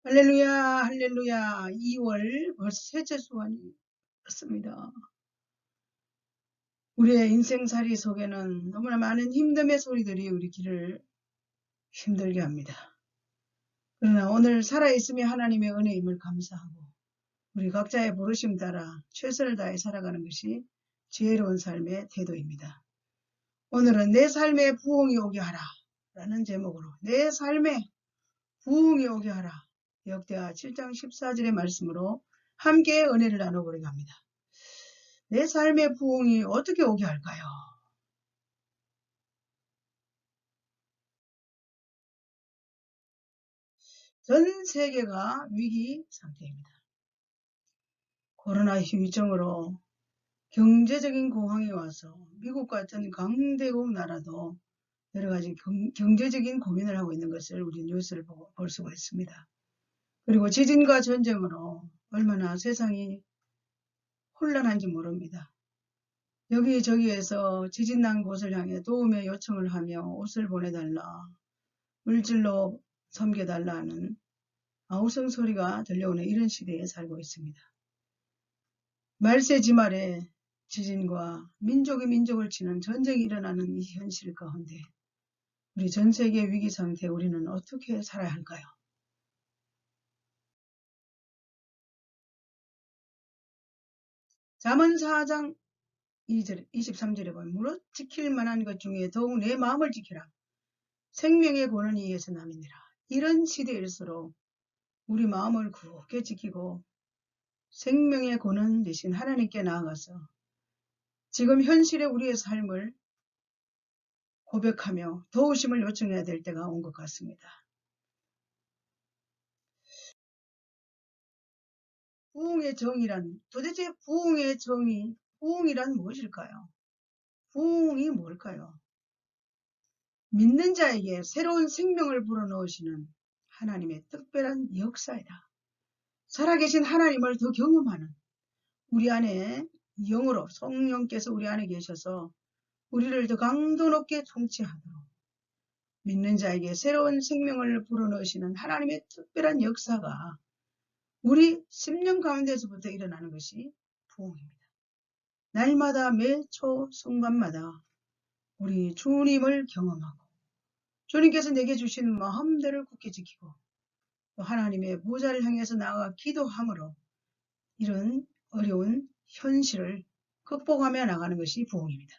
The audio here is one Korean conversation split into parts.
할렐루야, 할렐루야. 2월 벌써 셋째 주간이었습니다. 우리의 인생살이 속에는 너무나 많은 힘듦의 소리들이 우리 길을 힘들게 합니다. 그러나 오늘 살아있음이 하나님의 은혜임을 감사하고 우리 각자의 부르심 따라 최선을 다해 살아가는 것이 지혜로운 삶의 태도입니다. 오늘은 내 삶에 부흥이 오게 하라 라는 제목으로 내 삶에 부흥이 오게 하라. 역대하 7장 14절의 말씀으로 함께 은혜를 나눠보려고 합니다. 내 삶의 부흥이 어떻게 오게 할까요? 전 세계가 위기 상태입니다. 코로나 후유증으로 경제적인 공황이 와서 미국 같은 강대국 나라도 여러 가지 경제적인 고민을 하고 있는 것을 우리 뉴스를 보고 볼 수가 있습니다. 그리고 지진과 전쟁으로 얼마나 세상이 혼란한지 모릅니다. 여기저기에서 지진난 곳을 향해 도움의 요청을 하며 옷을 보내달라, 물질로 섬겨달라 하는 아우성 소리가 들려오는 이런 시대에 살고 있습니다. 말세지말에 지진과 민족이 민족을 치는 전쟁이 일어나는 이 현실 가운데 우리 전 세계 위기 상태에 우리는 어떻게 살아야 할까요? 잠언 4장 23절에 보면 무릇 지킬 만한 것 중에 더욱 내 마음을 지키라. 생명의 권한이 이에서 남이니라. 이런 시대일수록 우리 마음을 굳게 지키고 생명의 권한 대신 하나님께 나아가서 지금 현실의 우리의 삶을 고백하며 도우심을 요청해야 될 때가 온 것 같습니다. 부흥의 정의란 도대체 부흥이란 무엇일까요? 부흥이 뭘까요? 믿는 자에게 새로운 생명을 불어넣으시는 하나님의 특별한 역사이다. 살아계신 하나님을 더 경험하는 우리 안에 영으로 성령께서 우리 안에 계셔서 우리를 더 강도 높게 통치하도록 믿는 자에게 새로운 생명을 불어넣으시는 하나님의 특별한 역사가 우리 10년 가운데서부터 일어나는 것이 부흥입니다. 날마다 매 초 순간마다 우리 주님을 경험하고 주님께서 내게 주신 마음대로 굳게 지키고 또 하나님의 보좌를 향해서 나아가 기도함으로 이런 어려운 현실을 극복하며 나가는 것이 부흥입니다.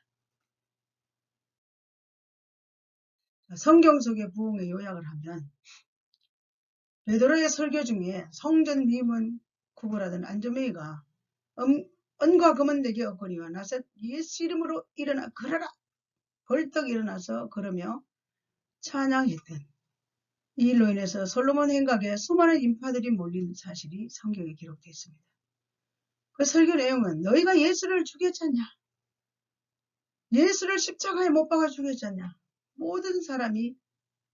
성경 속의 부흥의 요약을 하면 베드로의 설교 중에 성전 미문 구걸하던 안드레가 은과 금은 내게 없거니와 나서 예수 이름으로 일어나 걸어라. 벌떡 일어나서 걸으며 찬양했던 이 일로 인해서 솔로몬 행각에 수많은 인파들이 몰린 사실이 성경에 기록되어 있습니다. 그 설교 내용은 너희가 예수를 죽였지 않냐? 예수를 십자가에 못 박아 죽였지 않냐? 모든 사람이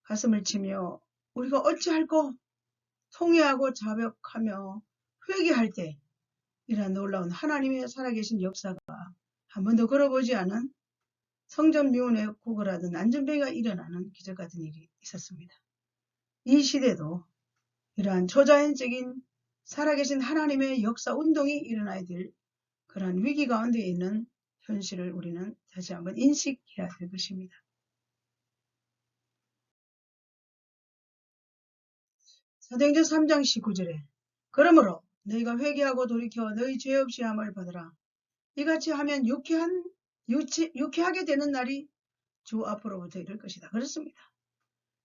가슴을 치며 우리가 어찌할꼬 통회하고 자백하며 회개할 때 이러한 놀라운 하나님의 살아계신 역사가 한 번도 걸어보지 않은 성전 미운에 구걸하던 안전뱅이가 일어나는 기적 같은 일이 있었습니다. 이 시대도 이러한 초자연적인 살아계신 하나님의 역사 운동이 일어나야 될 그러한 위기 가운데 있는 현실을 우리는 다시 한번 인식해야 될 것입니다. 사도행전 3장 19절에 그러므로 너희가 회개하고 돌이켜 너희 죄 없이 함을 받으라. 이같이 하면 유쾌하게 되는 날이 주 앞으로부터 이럴 것이다. 그렇습니다.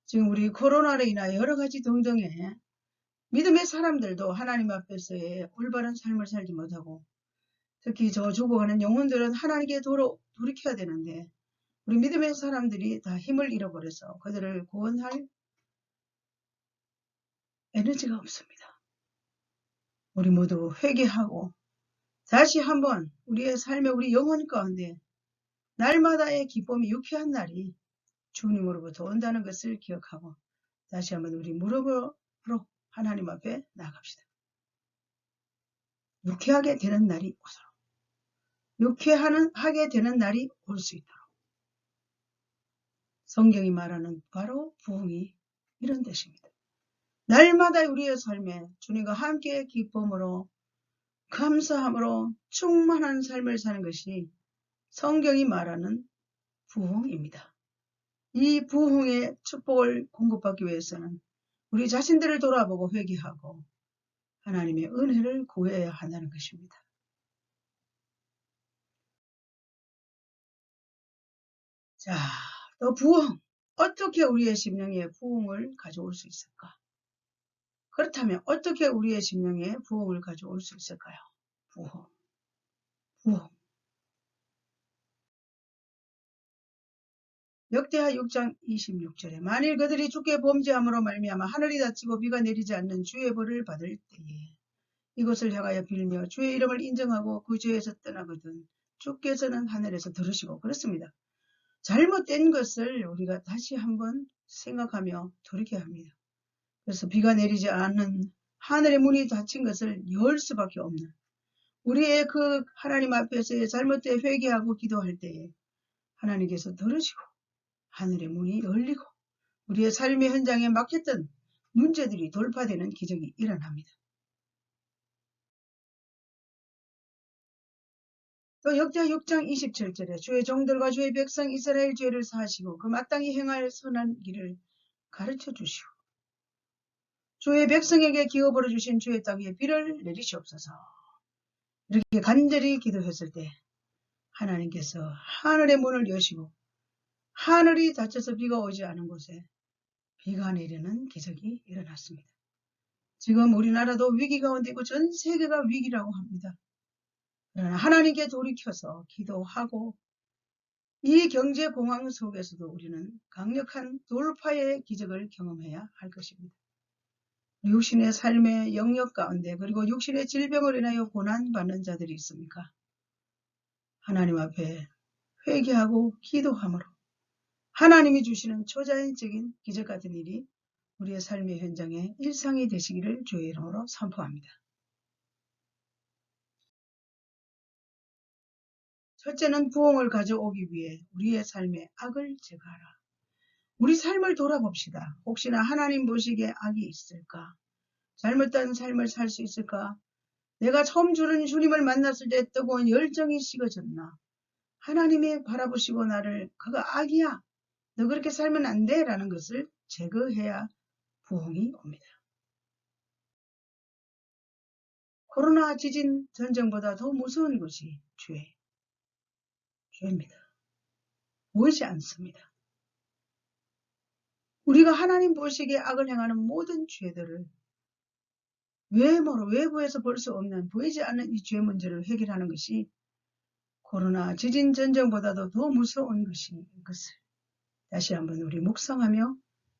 지금 우리 코로나로 인하여 여러 가지 등등의 믿음의 사람들도 하나님 앞에서의 올바른 삶을 살지 못하고 특히 저 죽어가는 영혼들은 하나님께 돌이켜야 되는데 우리 믿음의 사람들이 다 힘을 잃어버려서 그들을 구원할 에너지가 없습니다. 우리 모두 회개하고 다시 한번 우리의 삶에 우리 영혼 가운데 날마다의 기쁨이 유쾌한 날이 주님으로부터 온다는 것을 기억하고 다시 한번 우리 무릎으로 하나님 앞에 나갑시다. 유쾌하게 되는 날이 오도록 유쾌하게 되는 날이 올 수 있도록 성경이 말하는 바로 부흥이 이런 뜻입니다. 날마다 우리의 삶에 주님과 함께 기쁨으로 감사함으로 충만한 삶을 사는 것이 성경이 말하는 부흥입니다. 이 부흥의 축복을 공급받기 위해서는 우리 자신들을 돌아보고 회개하고 하나님의 은혜를 구해야 한다는 것입니다. 자, 또 부흥. 어떻게 우리의 심령에 부흥을 가져올 수 있을까? 그렇다면 어떻게 우리의 심령에 부흥을 가져올 수 있을까요? 부흥. 역대하 6장 26절에 만일 그들이 주께 범죄함으로 말미암아 하늘이 닫히고 비가 내리지 않는 주의 벌을 받을 때에 이곳을 향하여 빌며 주의 이름을 인정하고 그 죄에서 떠나거든 주께서는 하늘에서 들으시고 그렇습니다. 잘못된 것을 우리가 다시 한번 생각하며 돌이켜야 합니다. 그래서 비가 내리지 않는 하늘의 문이 닫힌 것을 열 수밖에 없는 우리의 그 하나님 앞에서의 잘못된 회개하고 기도할 때에 하나님께서 들으시고 하늘의 문이 열리고 우리의 삶의 현장에 막혔던 문제들이 돌파되는 기적이 일어납니다. 또 역대하 6장 27절에 주의 종들과 주의 백성 이스라엘 죄를 사하시고 그 마땅히 행할 선한 길을 가르쳐 주시오. 주의 백성에게 기업으로 주신 주의 땅에 비를 내리시옵소서. 이렇게 간절히 기도했을 때 하나님께서 하늘의 문을 여시고 하늘이 닫혀서 비가 오지 않은 곳에 비가 내리는 기적이 일어났습니다. 지금 우리나라도 위기 가운데 있고 전 세계가 위기라고 합니다. 그러나 하나님께 돌이켜서 기도하고 이 경제 공황 속에서도 우리는 강력한 돌파의 기적을 경험해야 할 것입니다. 육신의 삶의 영역 가운데 그리고 육신의 질병을 인하여 고난받는 자들이 있습니까? 하나님 앞에 회개하고 기도함으로 하나님이 주시는 초자연적인 기적 같은 일이 우리의 삶의 현장에 일상이 되시기를 주의 이름으로 선포합니다. 첫째는 부흥을 가져오기 위해 우리의 삶에 악을 제거하라. 우리 삶을 돌아봅시다. 혹시나 하나님 보시기에 악이 있을까? 잘못된 삶을 살 수 있을까? 내가 처음 주님을 만났을 때 뜨거운 열정이 식어졌나? 하나님이 바라보시고 나를 그가 악이야. 너 그렇게 살면 안 돼. 라는 것을 제거해야 부흥이 옵니다. 코로나 지진 전쟁보다 더 무서운 것이 죄입니다. 보이지 않습니다. 우리가 하나님 보시기에 악을 행하는 모든 죄들을 외모로 외부에서 볼 수 없는 보이지 않는 이 죄 문제를 해결하는 것이 코로나 지진 전쟁보다도 더 무서운 것인 것을 다시 한번 우리 묵상하며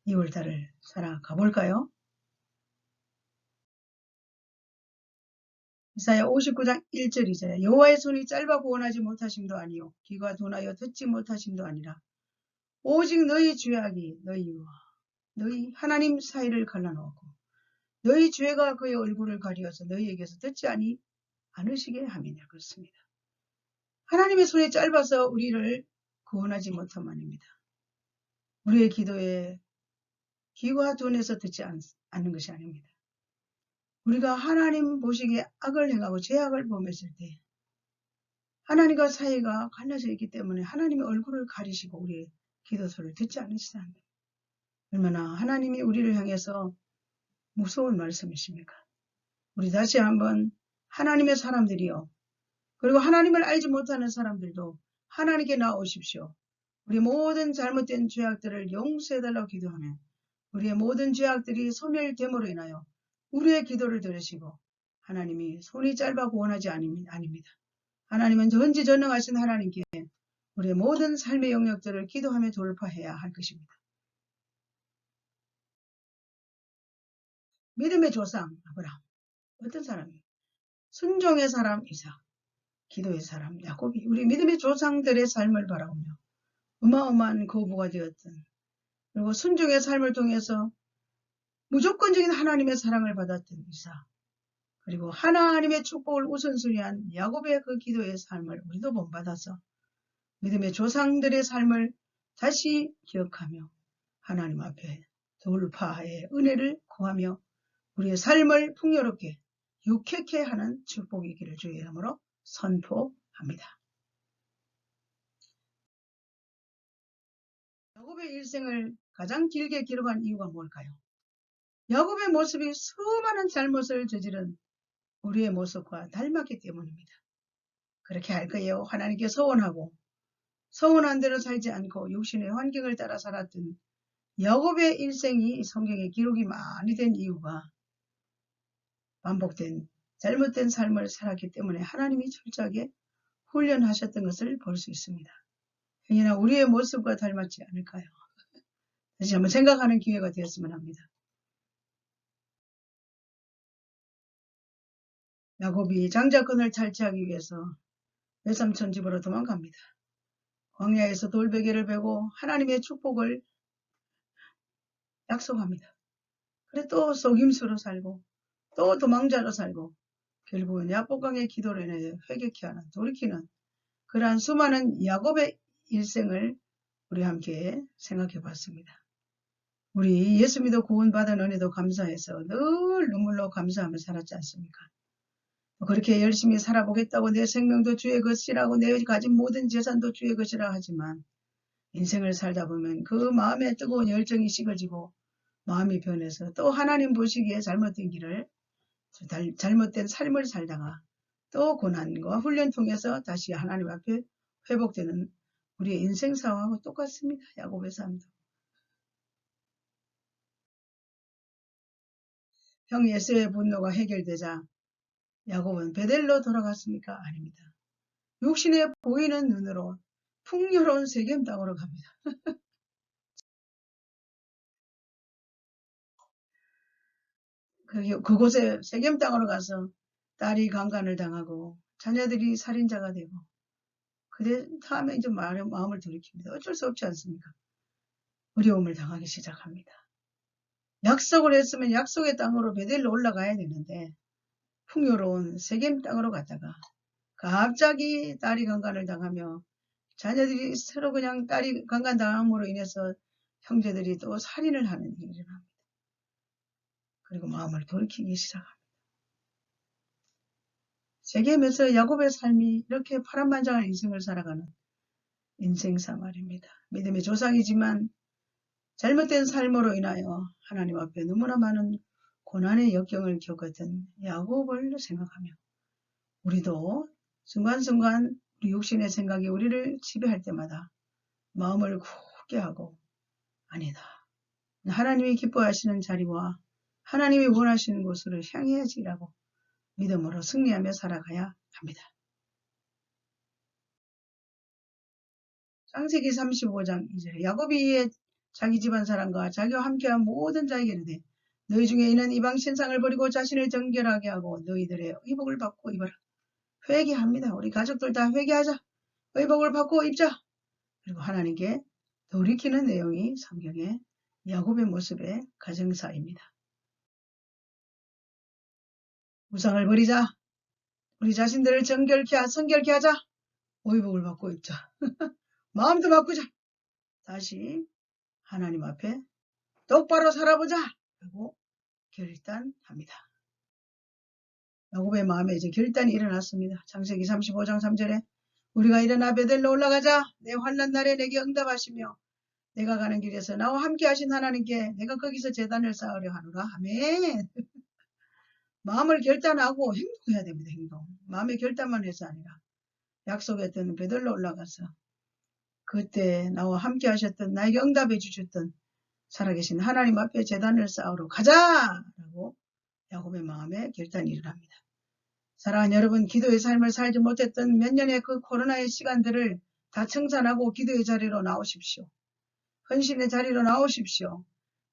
2월달을 살아가 볼까요? 이사야 59장 1절이잖아요. 여호와의 손이 짧아 구원하지 못하심도 아니요 귀가 둔하여 듣지 못하심도 아니라 오직 너희 죄악이 너희와 너희 하나님 사이를 갈라놓고 너희 죄가 그의 얼굴을 가리어서 너희에게서 듣지 않으시게 함이냐. 그렇습니다. 하나님의 손이 짧아서 우리를 구원하지 못함 아닙니다. 우리의 기도에 귀가 둔해서 듣지 않는 것이 아닙니다. 우리가 하나님 보시기에 악을 행하고 죄악을 범했을 때 하나님과 사이가 갈라져 있기 때문에 하나님의 얼굴을 가리시고 우리의 기도 소리를 듣지 않으시다는 거예요. 얼마나 하나님이 우리를 향해서 무서운 말씀이십니까? 우리 다시 한번 하나님의 사람들이요. 그리고 하나님을 알지 못하는 사람들도 하나님께 나오십시오. 우리 모든 잘못된 죄악들을 용서해달라고 기도하면 우리의 모든 죄악들이 소멸됨으로 인하여 우리의 기도를 들으시고 하나님이 손이 짧아 구원하지 아닙니다. 하나님은 전지전능하신 하나님께 우리의 모든 삶의 영역들을 기도하며 돌파해야 할 것입니다. 믿음의 조상 아브라함 어떤 사람이에요? 순종의 사람 이삭, 기도의 사람 야곱이 우리 믿음의 조상들의 삶을 바라보며 어마어마한 거부가 되었던 그리고 순종의 삶을 통해서 무조건적인 하나님의 사랑을 받았던 이삭 그리고 하나님의 축복을 우선순위한 야곱의 그 기도의 삶을 우리도 본받아서 믿음의 조상들의 삶을 다시 기억하며 하나님 앞에 돌파의 은혜를 구하며 우리의 삶을 풍요롭게 유쾌케 하는 축복이기를 주의 이름으로 선포합니다. 야곱의 일생을 가장 길게 기록한 이유가 뭘까요? 야곱의 모습이 수많은 잘못을 저지른 우리의 모습과 닮았기 때문입니다. 그렇게 할 거예요. 하나님께 서원하고 서원한 대로 살지 않고 육신의 환경을 따라 살았던 야곱의 일생이 성경에 기록이 많이 된 이유가 반복된 잘못된 삶을 살았기 때문에 하나님이 철저하게 훈련하셨던 것을 볼 수 있습니다. 행여나 우리의 모습과 닮았지 않을까요? 다시 한번 생각하는 기회가 되었으면 합니다. 야곱이 장자권을 탈취하기 위해서 외삼촌 집으로 도망갑니다. 광야에서 돌베개를 베고 하나님의 축복을 약속합니다. 그래 또 속임수로 살고 또 도망자로 살고 결국은 야복강의 기도로 인해 회개케 하는 돌이키는 그러한 수많은 야곱의 일생을 우리 함께 생각해 봤습니다. 우리 예수 믿어 구원받은 은혜도 감사해서 늘 눈물로 감사하며 살았지 않습니까? 그렇게 열심히 살아보겠다고 내 생명도 주의 것이라고 내 가진 모든 재산도 주의 것이라 하지만 인생을 살다 보면 그 마음에 뜨거운 열정이 식어지고 마음이 변해서 또 하나님 보시기에 잘못된 길을 잘못된 삶을 살다가 또 고난과 훈련 통해서 다시 하나님 앞에 회복되는 우리의 인생사하고 똑같습니다. 야곱의 삶도. 형 에서의 분노가 해결되자 야곱은 베델로 돌아갔습니까? 아닙니다. 육신에 보이는 눈으로 풍요로운 세겜 땅으로 갑니다. 그곳에 세겜 땅으로 가서 딸이 강간을 당하고 자녀들이 살인자가 되고 그때 다음에 이제 마음을 돌이킵니다. 어쩔 수 없지 않습니까? 어려움을 당하기 시작합니다. 약속을 했으면 약속의 땅으로 베델로 올라가야 되는데 풍요로운 세겜 땅으로 갔다가 갑자기 딸이 강간을 당하며 자녀들이 서로 그냥 딸이 강간당함으로 인해서 형제들이 또 살인을 하는 일이 일어납니다. 그리고 마음을 돌이키기 시작합니다. 세겜에서 야곱의 삶이 이렇게 파란만장한 인생을 살아가는 인생사 말입니다. 믿음의 조상이지만 잘못된 삶으로 인하여 하나님 앞에 너무나 많은 고난의 역경을 겪었던 야곱을 생각하며 우리도 순간순간 우리 육신의 생각이 우리를 지배할 때마다 마음을 굳게 하고 아니다. 하나님이 기뻐하시는 자리와 하나님이 원하시는 곳으로 향해야지라고 믿음으로 승리하며 살아가야 합니다. 창세기 35장 2절에 야곱이 자기 집안 사람과 자기와 함께한 모든 자에게 이르되 너희 중에 있는 이방 신상을 버리고 자신을 정결하게 하고 너희들의 의복을 받고 입어라. 회개합니다. 우리 가족들 다 회개하자. 의복을 받고 입자. 그리고 하나님께 돌이키는 내용이 성경의 야곱의 모습의 가정사입니다. 우상을 버리자. 우리 자신들을 성결케 하자. 의복을 받고 입자. 마음도 바꾸자. 다시 하나님 앞에 똑바로 살아보자. 라고 결단합니다. 야곱의 마음에 이제 결단이 일어났습니다. 창세기 35장 3절에 우리가 일어나 베델로 올라가자. 내 환난 날에 내게 응답하시며 내가 가는 길에서 나와 함께 하신 하나님께 내가 거기서 제단을 쌓으려 하노라. 아멘. 마음을 결단하고 행동해야 됩니다. 행동. 마음의 결단만 해서 아니라 약속했던 베델로 올라가서 그때 나와 함께 하셨던 나에게 응답해 주셨던 살아계신 하나님 앞에 제단을 쌓으러 가자! 라고 야곱의 마음에 결단이 일어납니다. 사랑하는 여러분, 기도의 삶을 살지 못했던 몇 년의 그 코로나의 시간들을 다 청산하고 기도의 자리로 나오십시오. 헌신의 자리로 나오십시오.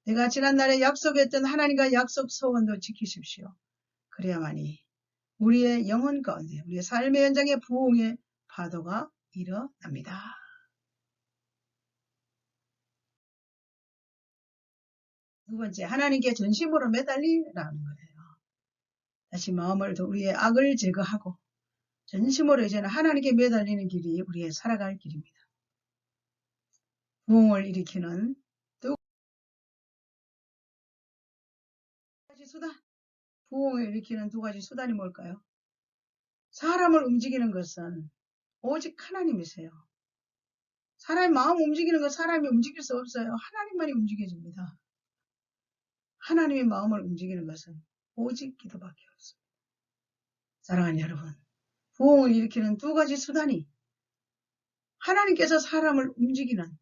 내가 지난날에 약속했던 하나님과 약속 소원도 지키십시오. 그래야만이 우리의 영혼 가운데 우리의 삶의 현장에 부흥의 파도가 일어납니다. 두 번째, 하나님께 전심으로 매달리라는 거예요. 다시 마음을 우리의 악을 제거하고 전심으로 이제는 하나님께 매달리는 길이 우리의 살아갈 길입니다. 부흥을 일으키는 두 가지 수단, 부흥을 일으키는 두 가지 수단이 뭘까요? 사람을 움직이는 것은 오직 하나님이세요. 사람의 마음 움직이는 것 사람이 움직일 수 없어요. 하나님만이 움직여줍니다. 하나님의 마음을 움직이는 것은 오직 기도밖에 없습니다. 사랑하는 여러분, 부흥을 일으키는 두 가지 수단이 하나님께서 사람을 움직이는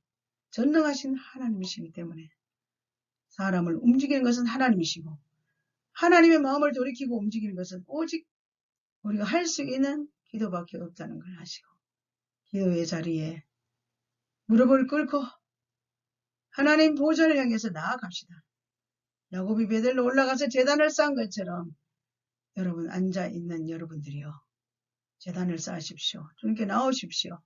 전능하신 하나님이시기 때문에 사람을 움직이는 것은 하나님이시고 하나님의 마음을 돌이키고 움직이는 것은 오직 우리가 할 수 있는 기도밖에 없다는 걸 아시고 기도의 자리에 무릎을 꿇고 하나님 보좌를 향해서 나아갑시다. 야곱이 베들로 올라가서 제단을 쌓은 것처럼 여러분 앉아있는 여러분들이요. 제단을 쌓으십시오. 주님께 나오십시오.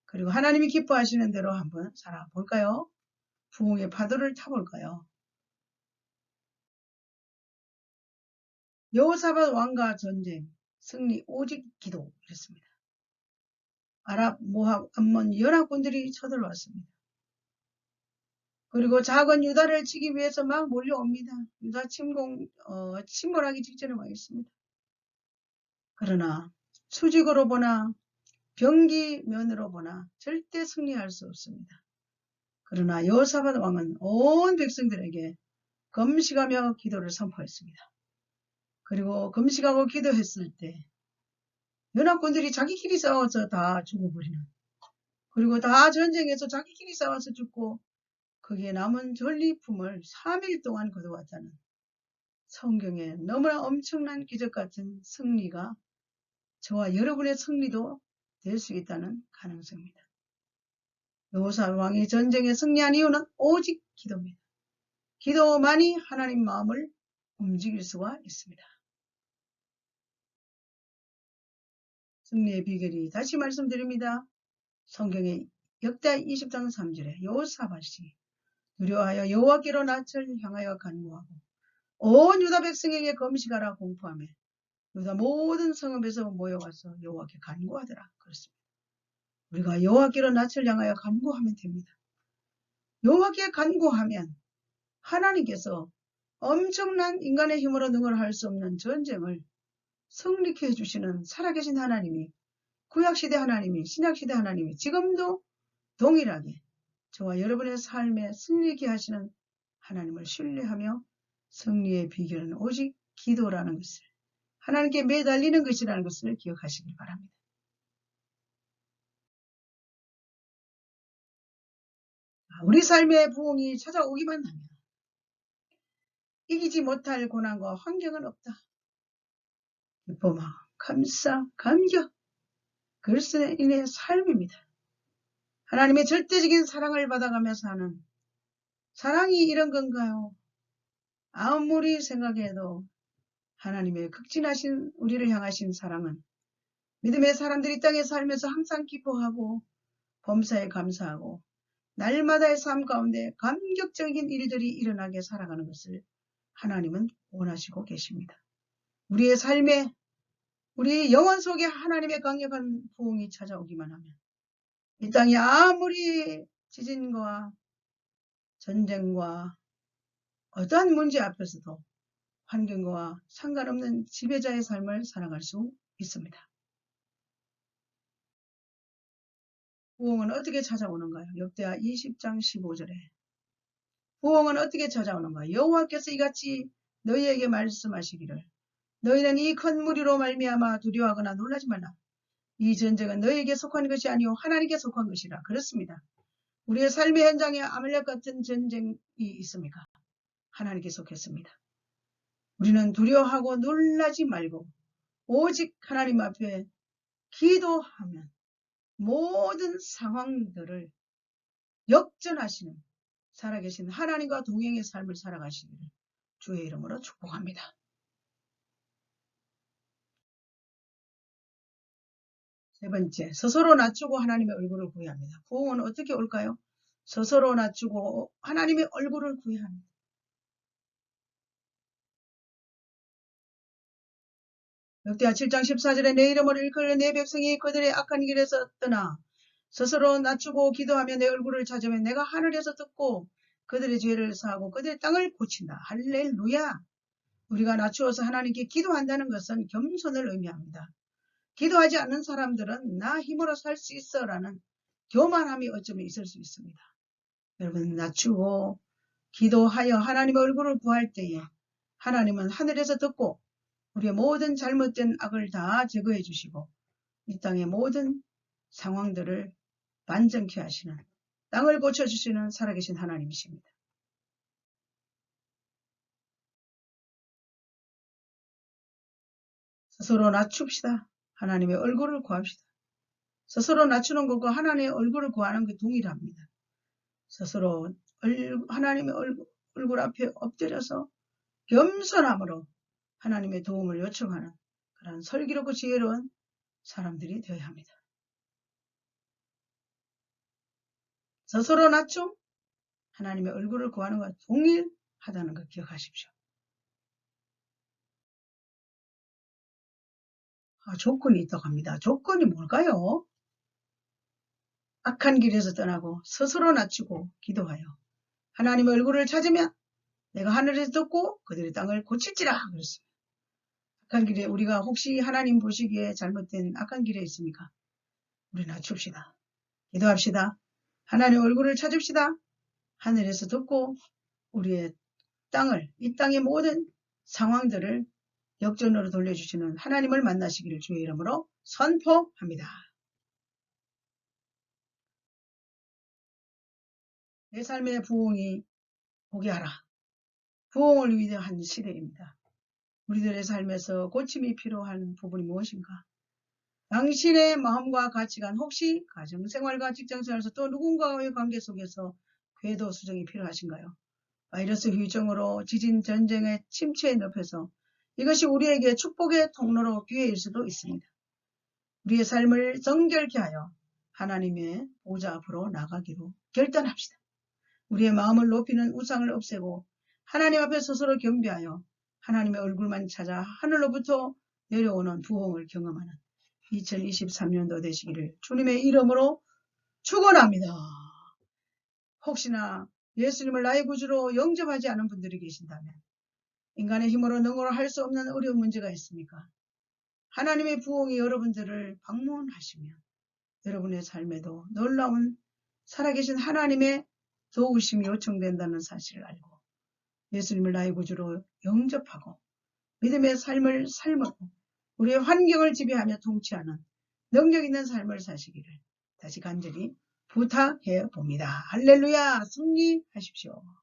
그리고 하나님이 기뻐하시는 대로 한번 살아볼까요? 부흥의 파도를 타볼까요? 여호사밧 왕과 전쟁, 승리 오직 기도 이랬습니다. 아랍, 모압, 암몬 연합군들이 쳐들어왔습니다. 그리고 작은 유다를 치기 위해서 막 몰려옵니다. 유다 침몰하기 직전에 와 있습니다. 그러나 수직으로 보나 병기면으로 보나 절대 승리할 수 없습니다. 그러나 여호사밧 왕은 온 백성들에게 금식하며 기도를 선포했습니다. 그리고 금식하고 기도했을 때 연합군들이 자기끼리 싸워서 다 죽어버리는, 그리고 다 전쟁에서 자기끼리 싸워서 죽고 거기에 남은 전리품을 3일 동안 거두었다는 성경에 너무나 엄청난 기적 같은 승리가 저와 여러분의 승리도 될 수 있다는 가능성입니다. 여호사밧 왕이 전쟁에 승리한 이유는 오직 기도입니다. 기도만이 하나님 마음을 움직일 수가 있습니다. 승리의 비결이 다시 말씀드립니다. 성경의 역대 20장 3절에 여호사밧이 두려워하여 여호와께로 낯을 향하여 간구하고 온 유다 백성에게 금식하라 공포하며 유다 모든 성읍에서 모여와서 여호와께 간구하더라. 그렇습니다. 우리가 여호와께로 낯을 향하여 간구하면 됩니다. 여호와께 간구하면 하나님께서 엄청난 인간의 힘으로 능을할 수 없는 전쟁을 승리케 해주시는 살아계신 하나님이, 구약시대 하나님이, 신약시대 하나님이 지금도 동일하게 저와 여러분의 삶에 승리케 하시는 하나님을 신뢰하며 승리의 비결은 오직 기도라는 것을, 하나님께 매달리는 것이라는 것을 기억하시길 바랍니다. 우리 삶의 부흥이 찾아오기만 하면 이기지 못할 고난과 환경은 없다. 기쁨아, 감사, 감격, 그리스도인의 삶입니다. 하나님의 절대적인 사랑을 받아가며 사는, 사랑이 이런 건가요? 아무리 생각해도 하나님의 극진하신 우리를 향하신 사랑은 믿음의 사람들이 땅에 살면서 항상 기뻐하고 범사에 감사하고 날마다의 삶 가운데 감격적인 일들이 일어나게 살아가는 것을 하나님은 원하시고 계십니다. 우리의 삶에, 우리 영혼 속에 하나님의 강력한 부흥이 찾아오기만 하면 이 땅이 아무리 지진과 전쟁과 어떠한 문제 앞에서도 환경과 상관없는 지배자의 삶을 살아갈 수 있습니다. 부흥은 어떻게 찾아오는가요? 역대하 20장 15절에 부흥은 어떻게 찾아오는가? 여호와께서 이같이 너희에게 말씀하시기를 너희는 이 큰 무리로 말미암아 두려워하거나 놀라지 말라. 이 전쟁은 너희에게 속한 것이 아니오 하나님께 속한 것이라. 그렇습니다. 우리의 삶의 현장에 아말렉 같은 전쟁이 있습니까? 하나님께 속했습니다. 우리는 두려워하고 놀라지 말고 오직 하나님 앞에 기도하면 모든 상황들을 역전하시는 살아계신 하나님과 동행의 삶을 살아가시기를 주의 이름으로 축복합니다. 세 번째, 스스로 낮추고 하나님의 얼굴을 구해합니다. 부흥은 어떻게 올까요? 스스로 낮추고 하나님의 얼굴을 구해합니다. 역대하 7장 14절에 내 이름을 일컬는 내 백성이 그들의 악한 길에서 떠나 스스로 낮추고 기도하며 내 얼굴을 찾으면 내가 하늘에서 듣고 그들의 죄를 사하고 그들의 땅을 고친다. 할렐루야. 우리가 낮추어서 하나님께 기도한다는 것은 겸손을 의미합니다. 기도하지 않는 사람들은 나 힘으로 살 수 있어 라는 교만함이 어쩌면 있을 수 있습니다. 여러분, 낮추고 기도하여 하나님의 얼굴을 구할 때에 하나님은 하늘에서 듣고 우리의 모든 잘못된 악을 다 제거해 주시고 이 땅의 모든 상황들을 완전케 하시는, 땅을 고쳐주시는 살아계신 하나님이십니다. 스스로 낮춥시다. 하나님의 얼굴을 구합시다. 스스로 낮추는 것과 하나님의 얼굴을 구하는 게 동일합니다. 스스로 하나님의 얼굴 앞에 엎드려서 겸손함으로 하나님의 도움을 요청하는 그런 슬기롭고 지혜로운 사람들이 되어야 합니다. 스스로 낮춤, 하나님의 얼굴을 구하는 것과 동일하다는 것 기억하십시오. 조건이 있다고 합니다. 조건이 뭘까요? 악한 길에서 떠나고 스스로 낮추고 기도하여 하나님의 얼굴을 찾으면 내가 하늘에서 듣고 그들의 땅을 고칠지라 그랬습니다. 악한 길에 우리가 혹시 하나님 보시기에 잘못된 악한 길에 있습니까? 우리 낮춥시다. 기도합시다. 하나님의 얼굴을 찾읍시다. 하늘에서 듣고 우리의 땅을, 이 땅의 모든 상황들을 역전으로 돌려주시는 하나님을 만나시기를 주의 이름으로 선포합니다. 내 삶의 부흥이 오게 하라. 부흥을 위대한 시대입니다. 우리들의 삶에서 고침이 필요한 부분이 무엇인가? 당신의 마음과 가치관, 혹시 가정생활과 직장생활에서 또 누군가와의 관계 속에서 궤도 수정이 필요하신가요? 바이러스 휴정으로 지진, 전쟁의 침체의 늪에서 이것이 우리에게 축복의 통로로 기회일 수도 있습니다. 우리의 삶을 정결케 하여 하나님의 보좌 앞으로 나가기로 결단합시다. 우리의 마음을 높이는 우상을 없애고 하나님 앞에 스스로 겸비하여 하나님의 얼굴만 찾아 하늘로부터 내려오는 부흥을 경험하는 2023년도 되시기를 주님의 이름으로 축원합니다. 혹시나 예수님을 나의 구주로 영접하지 않은 분들이 계신다면 인간의 힘으로 능으로 할 수 없는 어려운 문제가 있습니까? 하나님의 부흥이 여러분들을 방문하시면 여러분의 삶에도 놀라운 살아계신 하나님의 도우심이 요청된다는 사실을 알고 예수님을 나의 구주로 영접하고 믿음의 삶을 삶으로 우리의 환경을 지배하며 통치하는 능력 있는 삶을 사시기를 다시 간절히 부탁해 봅니다. 할렐루야, 승리하십시오.